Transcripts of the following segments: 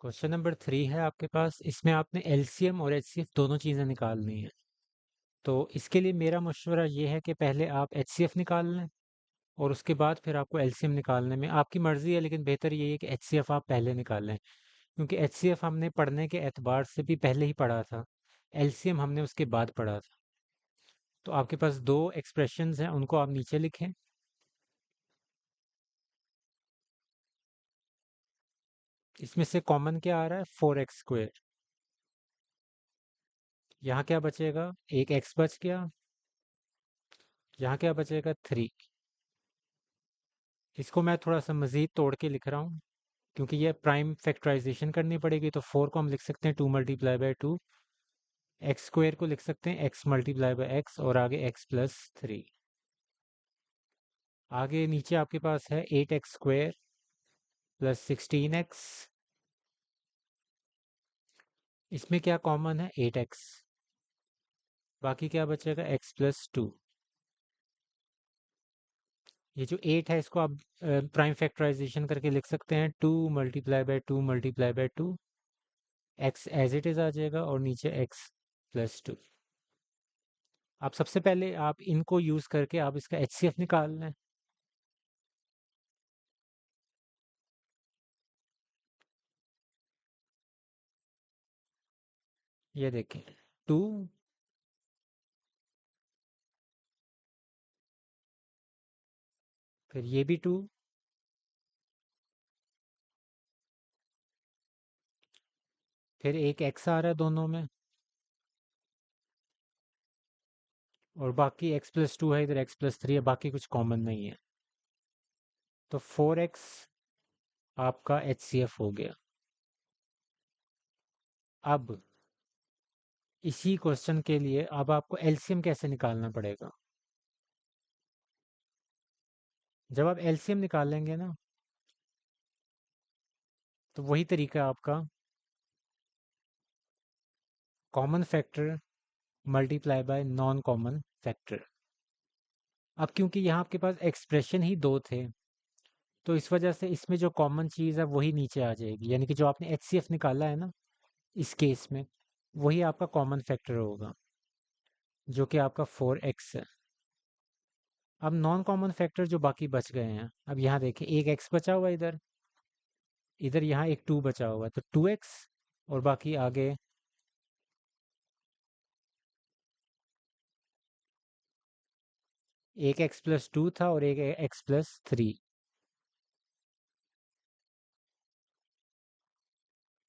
Question number 3 है आपके पास। इसमें आपने एलसीएम और एचसीएफ दोनों चीज़ें निकालनी है। तो इसके लिए मेरा मशवरा ये है कि पहले आप एचसीएफ निकाल लें और उसके बाद फिर आपको एलसीएम निकालने में आपकी मर्ज़ी है, लेकिन बेहतर ये है कि एचसीएफ आप पहले निकाल लें, क्योंकि एचसीएफ हमने पढ़ने के एतबार से भी पहले ही पढ़ा था। एलसीएम हमने उसके बाद पढ़ा था। तो आपके पास दो एक्सप्रेशंस हैं, उनको आप नीचे लिखें। इसमें से कॉमन क्या आ रहा है? 4x²। यहाँ क्या बचेगा? एक एक्स बच गया। यहाँ क्या बचेगा? 3। इसको मैं थोड़ा सा मज़ीद तोड़ के लिख रहा हूँ, क्योंकि ये प्राइम फैक्टराइजेशन करनी पड़ेगी। तो 4 को हम लिख सकते हैं 2 × 2। x² को लिख सकते हैं x×x और आगे x+3। आगे नीचे आपके पास है 8x² + 16x। इसमें क्या कॉमन है? 8x। बाकी क्या बचेगा? x+2। ये जो 8 है इसको आप प्राइम फैक्टराइजेशन करके लिख सकते हैं 2 × 2 × 2। x एज इट इज़ आ जाएगा और नीचे x+2। आप सबसे पहले आप इनको यूज़ करके आप इसका एचसीएफ निकाल लें। ये देखें, 2, फिर ये भी 2, फिर एक एक्स आ रहा है दोनों में, और बाकी x+2 है, इधर x+3 है, बाकी कुछ कॉमन नहीं है। तो 4x आपका एचसीएफ हो गया। अब इसी क्वेश्चन के लिए अब आपको एलसीएम कैसे निकालना पड़ेगा? जब आप एलसीएम निकालेंगे ना, तो वही तरीका है आपका, common factor multiply by non common factor. अब क्योंकि यहाँ आपके पास एक्सप्रेशन ही दो थे, तो इस वजह से इसमें जो कॉमन चीज़ है वही नीचे आ जाएगी, यानी कि जो आपने एचसीएफ निकाला है ना इस केस में, वही आपका कॉमन फैक्टर होगा, जो कि आपका 4x है। अब नॉन कॉमन फैक्टर जो बाकी बच गए हैं, अब यहाँ देखिए एक x बचा हुआ है, इधर इधर यहाँ एक 2 बचा हुआ है, तो 2x, और बाकी आगे एक x+2 था और एक x+3।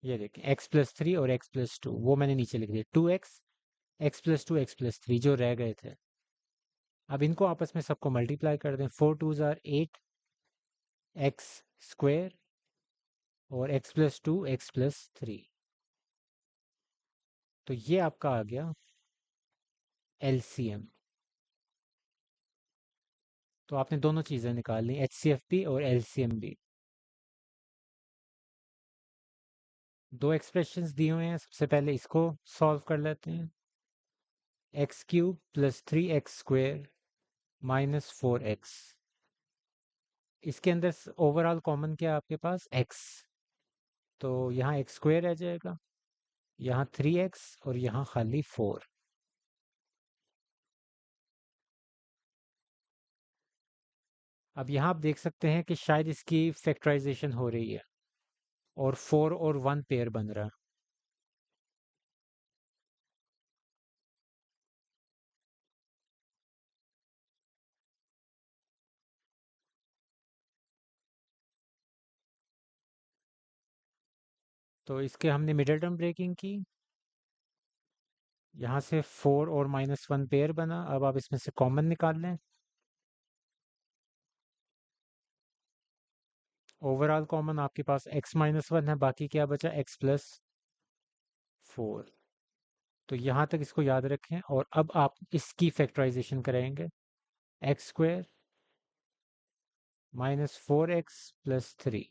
ये देखिए x+3 और x+2 वो मैंने नीचे लिख दिया, 2x, x+2, x+3 जो रह गए थे। अब इनको आपस में सबको मल्टीप्लाई कर दें, 4 × 2 = 8 x² और x+2 x+3। तो ये आपका आ गया एलसीएम। तो आपने दोनों चीज़ें निकाल ली, एचसीएफ भी और एलसीएम भी। दो एक्सप्रेशंस दिए हुए हैं, सबसे पहले इसको सॉल्व कर लेते हैं। x³ + 3x² - 4x। इसके अंदर ओवरऑल कॉमन क्या है आपके पास? x। तो यहाँ x² रह जाएगा, यहाँ 3x और यहाँ खाली 4। अब यहाँ आप देख सकते हैं कि शायद इसकी फैक्टराइजेशन हो रही है और 4 और 1 पेयर बन रहा है। तो इसके हमने मिडिल टर्म ब्रेकिंग की, यहाँ से 4 और -1 पेयर बना। अब आप इसमें से कॉमन निकाल लें। ओवरऑल कॉमन आपके पास x-1 है, बाकी क्या बचा? x+4। तो यहाँ तक इसको याद रखें, और अब आप इसकी फैक्टराइजेशन करेंगे, x² - 4x+3।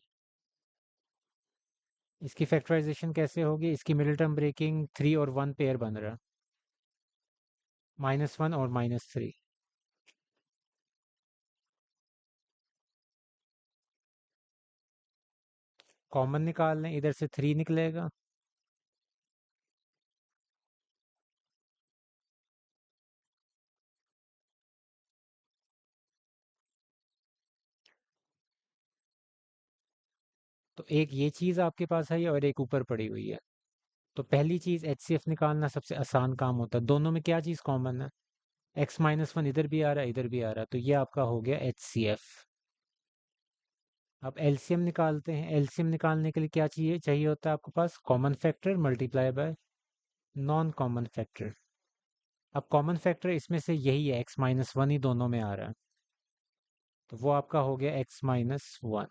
इसकी फैक्टराइजेशन कैसे होगी? इसकी मिडिल टर्म ब्रेकिंग 3 और 1 पेयर बन रहा है, -1 और -3। कॉमन निकाल लें, इधर से 3 निकलेगा। तो एक ये चीज़ आपके पास है और एक ऊपर पड़ी हुई है। तो पहली चीज़ HCF निकालना सबसे आसान काम होता है। दोनों में क्या चीज़ कॉमन है? x-1 इधर भी आ रहा है, इधर भी आ रहा है, तो ये आपका हो गया HCF। अब एलसीएम निकालते हैं। एलसीएम निकालने के लिए क्या चाहिए चाहिए होता है आपके पास? Common factor multiply by non common factor. अब कॉमन फैक्टर इसमें से यही है, x-1 ही दोनों में आ रहा है, तो वो आपका हो गया x-1।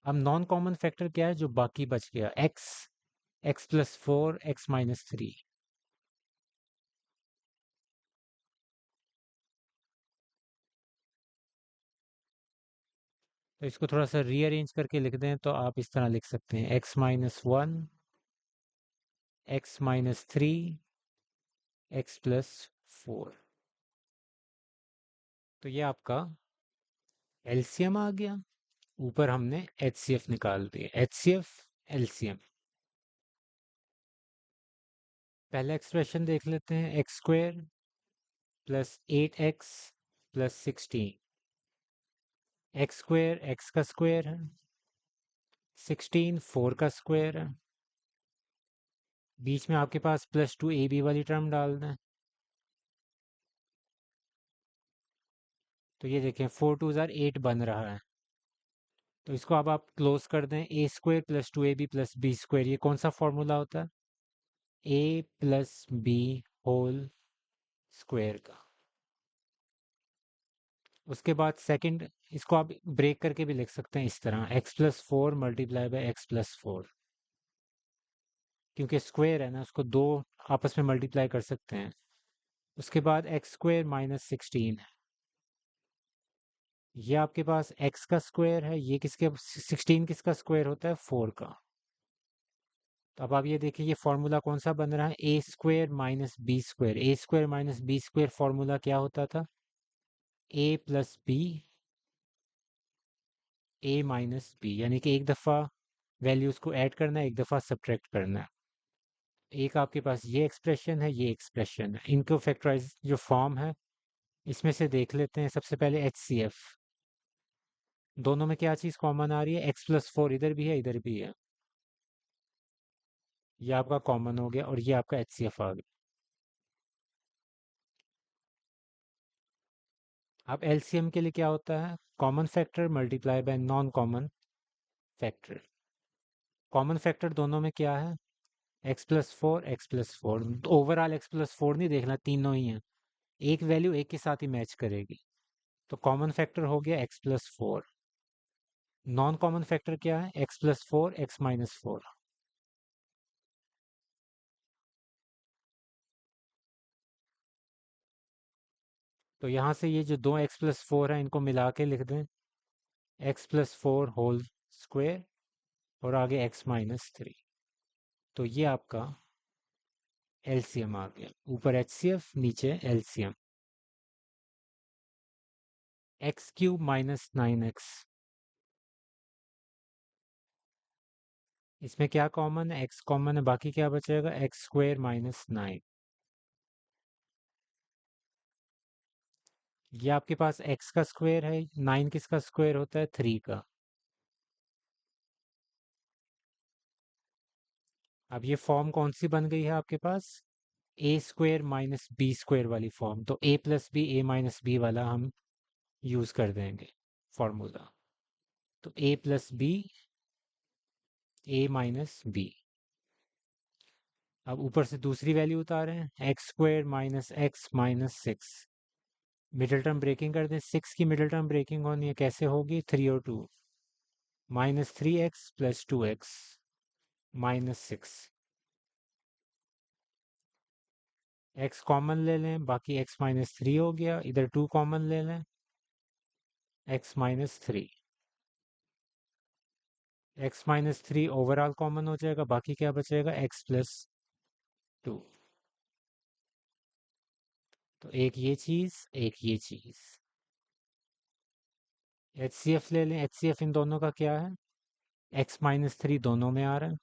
अब नॉन कॉमन फैक्टर क्या है जो बाकी बच गया? x+4 x-3। तो इसको थोड़ा सा रीअरेंज करके लिख दें तो आप इस तरह लिख सकते हैं x-1 x-3 x+4। तो ये आपका एलसीएम आ गया। ऊपर हमने HCF निकाल दिया। HCF LCM. पहला एक्सप्रेशन देख लेते हैं। x² + 8x + 16। x² x का स्क्वायर है, 16 4 का स्क्वायर है, बीच में आपके पास +2ab वाली टर्म डाल दें। तो ये देखें 4 2 ज़ार 8 बन रहा है। तो इसको अब आप क्लोज कर दें। a² + 2ab + b², ये कौन सा फॉर्मूला होता है? a + b होल स्क्वायर का। उसके बाद सेकंड, इसको आप ब्रेक करके भी लिख सकते हैं इस तरह, x+4 मल्टीप्लाई बाय x+4। क्योंकि स्क्वायर है ना, उसको दो आपस में मल्टीप्लाई कर सकते हैं। उसके बाद x² - 16। ये आपके पास x का स्क्वायर है, ये किसके 16 किसका स्क्वायर होता है? 4 का। तो अब आप ये देखिए ये फॉर्मूला कौन सा बन रहा है? a² - b²। a² - b² formula क्या होता था? a + b a - b, यानी कि एक दफ़ा वैल्यूज को ऐड करना है, एक दफ़ा सब्ट्रैक्ट करना है। एक आपके पास ये एक्सप्रेशन है, ये एक्सप्रेशन है। इनको फैक्टराइज जो फॉर्म है इसमें से देख लेते हैं। सबसे पहले HCF। दोनों में क्या चीज़ कॉमन आ रही है? x+4 इधर भी है, इधर भी है। ये आपका कॉमन हो गया और ये आपका HCF आ गया। अब LCM के लिए क्या होता है? Common factor multiply by non common factor. Common factor दोनों में क्या है? x+4 x+4। ओवरऑल x+4 नहीं देखना, तीनों ही हैं। एक वैल्यू एक के साथ ही मैच करेगी। तो कॉमन फैक्टर हो गया x+4। नॉन कॉमन फैक्टर क्या है? x+4 x-4। तो यहाँ से ये जो दो x+4 है इनको मिला के लिख दें, x+4 होल स्क्वायर और आगे x-3। तो ये आपका LCM आ गया। ऊपर HCF, नीचे LCM। x³ - 9x। इसमें क्या कॉमन है? x कॉमन है, बाकी क्या बचेगा? x² - 9। ये आपके पास x का स्क्वायर है, 9 किसका स्क्वायर होता है? 3 का। अब ये फॉर्म कौन सी बन गई है आपके पास? a² - b² वाली फॉर्म। तो a + b a - b वाला हम यूज कर देंगे फॉर्मूला। तो a + b a - b। अब ऊपर से दूसरी वैल्यू उतारें, x² - x - 6। Middle term breaking कर दें। 6 की मिडिल टर्म ब्रेकिंग होनी है, कैसे होगी? 3 और 2 -3x + 2x -6। x कॉमन ले लें, बाकी x-3 हो गया। इधर 2 कॉमन ले लें, x-3। x-3 ओवरऑल कॉमन हो जाएगा, बाकी क्या बचेगा? x+2। तो एक ये चीज़, एक ये चीज़। HCF ले लें। HCF इन दोनों का क्या है? x-3 दोनों में आ रहा है,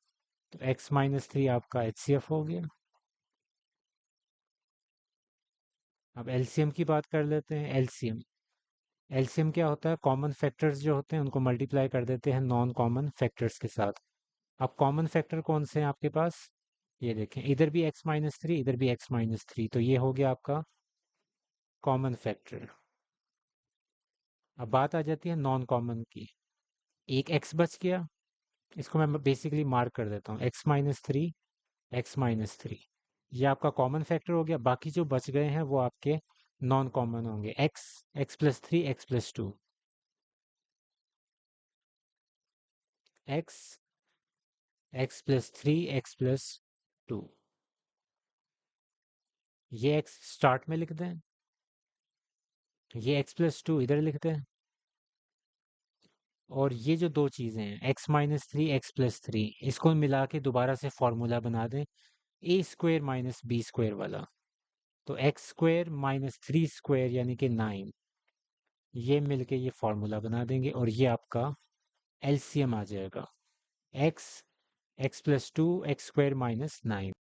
तो x-3 आपका HCF हो गया। अब एलसीएम की बात कर लेते हैं। एलसीएम एलसीएम क्या होता है? कॉमन फैक्टर्स जो होते हैं उनको मल्टीप्लाई कर देते हैं नॉन कॉमन फैक्टर्स के साथ। अब कॉमन फैक्टर कौन से हैं आपके पास? ये देखें, इधर भी x-3, इधर भी x-3, तो ये हो गया आपका कॉमन फैक्टर। अब बात आ जाती है नॉन कॉमन की। एक x बच गया, इसको मैं बेसिकली मार्क कर देता हूँ, x-3 ये आपका कॉमन फैक्टर हो गया। बाकी जो बच गए हैं वो आपके नॉन कॉमन होंगे, x+3 x+2, x x+3 x+2, ये x स्टार्ट में लिख दें, ये x+2 इधर लिख दें, और ये जो दो चीज़ें हैं x-3 x+3, इसको मिला के दोबारा से फॉर्मूला बना दें a² - b² वाला। तो x² - 3² यानी कि 9, ये मिलके ये फॉर्मूला बना देंगे और ये आपका एलसीएम आ जाएगा, x x+2 x² - 9।